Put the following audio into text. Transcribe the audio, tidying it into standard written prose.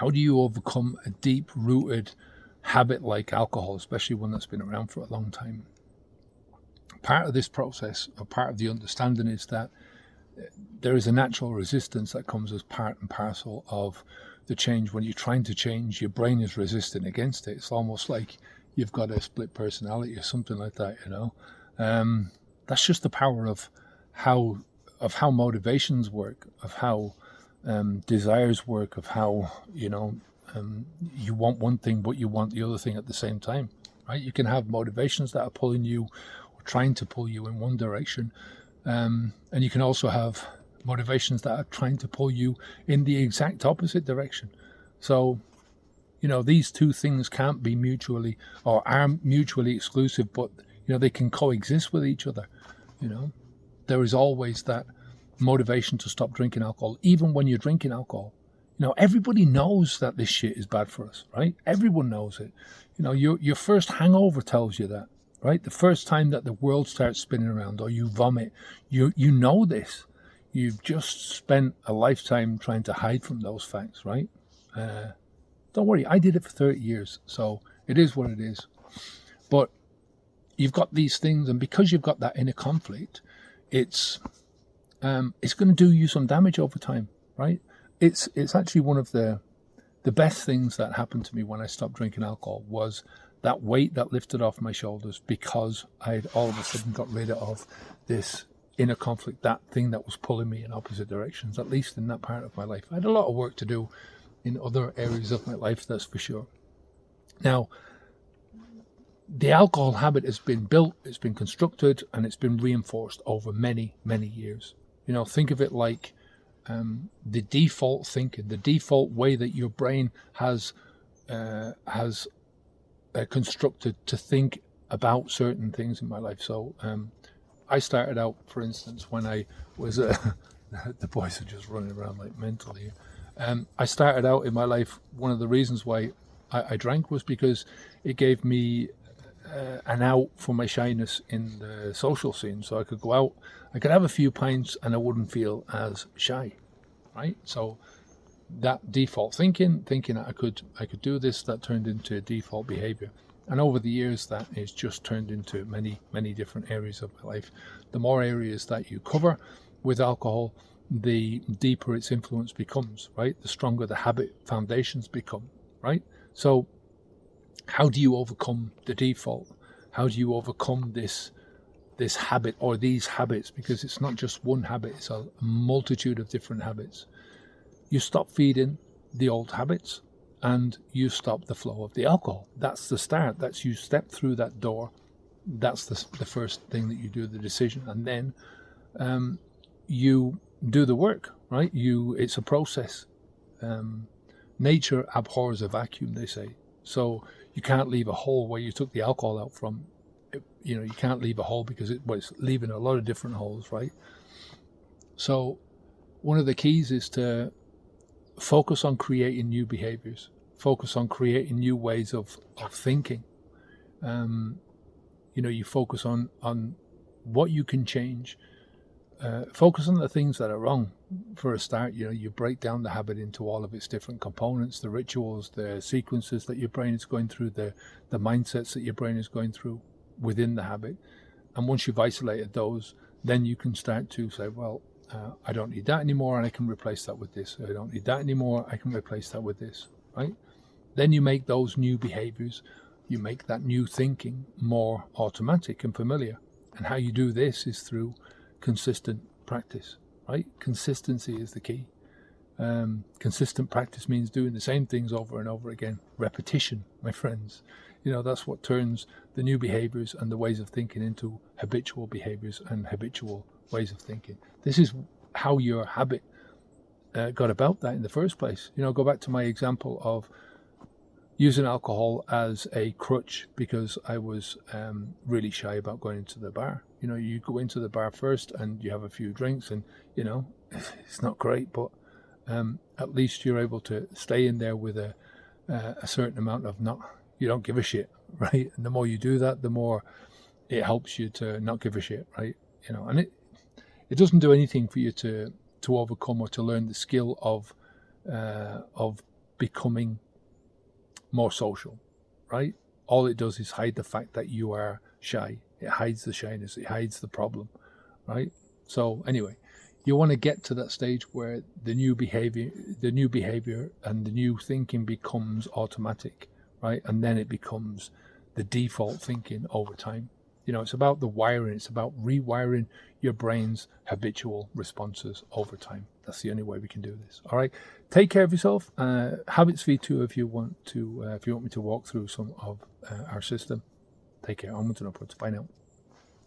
How do you overcome a deep-rooted habit like alcohol, especially one that's been around for a long time? Part of this process, or part of the understanding, is that there is a natural resistance that comes as part and parcel of the change. When you're trying to change, your brain is resistant against it. It's almost like you've got a split personality or something like that, That's just the power of how motivations work, of how desires work, of how, you want one thing, but you want the other thing at the same time, right? You can have motivations that are pulling you or trying to pull you in one direction. And you can also have motivations that are trying to pull you in the exact opposite direction. So, these two things can't be mutually or are mutually exclusive, but, they can coexist with each other. There is always that motivation to stop drinking alcohol, even when you're drinking alcohol. Everybody knows that this shit is bad for us, right? Everyone knows it. Your first hangover tells you that, right? The first time that the world starts spinning around or you vomit, you know this. You've just spent a lifetime trying to hide from those facts, right? Don't worry, I did it for 30 years, so it is what it is. But you've got these things, and because you've got that inner conflict, it's going to do you some damage over time, right? It's actually one of the best things that happened to me when I stopped drinking alcohol was that weight that lifted off my shoulders, because I had all of a sudden got rid of this inner conflict, that thing that was pulling me in opposite directions, at least in that part of my life. I had a lot of work to do in other areas of my life, that's for sure. Now, the alcohol habit has been built, it's been constructed, and it's been reinforced over many, many years. Think of it like the default thinking, the default way that your brain has constructed to think about certain things in my life. So I started out, for instance, when I was the boys are just running around like mental here. I started out in my life, one of the reasons why I drank was because it gave me an out for my shyness in the social scene. So I could go out, I could have a few pints and I wouldn't feel as shy, right? So that default thinking that I could do this, that turned into default behavior. And over the years, that has just turned into many, many different areas of my life. The more areas that you cover with alcohol, the deeper its influence becomes, right? The stronger the habit foundations become, right? So how do you overcome the default? How do you overcome this habit or these habits? Because it's not just one habit, it's a multitude of different habits. You stop feeding the old habits and you stop the flow of the alcohol. That's the start. That's you step through that door. That's the first thing that you do, the decision. And then you do the work, right? It's a process. Nature abhors a vacuum, they say. So you can't leave a hole where you took the alcohol out from. You can't leave a hole because it's leaving a lot of different holes, right? So one of the keys is to focus on creating new behaviors, focus on creating new ways of thinking. You focus on what you can change. Focus on the things that are wrong. For a start, you break down the habit into all of its different components, the rituals, the sequences that your brain is going through, the mindsets that your brain is going through within the habit. And once you've isolated those, then you can start to say, well, I don't need that anymore, and I can replace that with this. I don't need that anymore, I can replace that with this, right? Then you make those new behaviors, you make that new thinking more automatic and familiar. And how you do this is through consistent practice, right? Consistency is the key. Consistent practice means doing the same things over and over again. Repetition, my friends. That's what turns the new behaviors and the ways of thinking into habitual behaviors and habitual ways of thinking. This is how your habit got about that in the first place. Go back to my example of using alcohol as a crutch because I was really shy about going into the bar. You go into the bar first and you have a few drinks and, it's not great, but at least you're able to stay in there with a certain amount of you don't give a shit, right? And the more you do that, the more it helps you to not give a shit, right? And it doesn't do anything for you to overcome or to learn the skill of becoming more social, right? All it does is hide the fact that you are shy. It hides the shyness. It hides the problem, right? So anyway, you want to get to that stage where the new behavior and the new thinking becomes automatic, right? And then it becomes the default thinking over time. It's about the wiring. It's about rewiring your brain's habitual responses over time. That's the only way we can do this. All right. Take care of yourself. Habits V2 if you want me to walk through some of our system. Take care. Onwards and upwards. Bye now.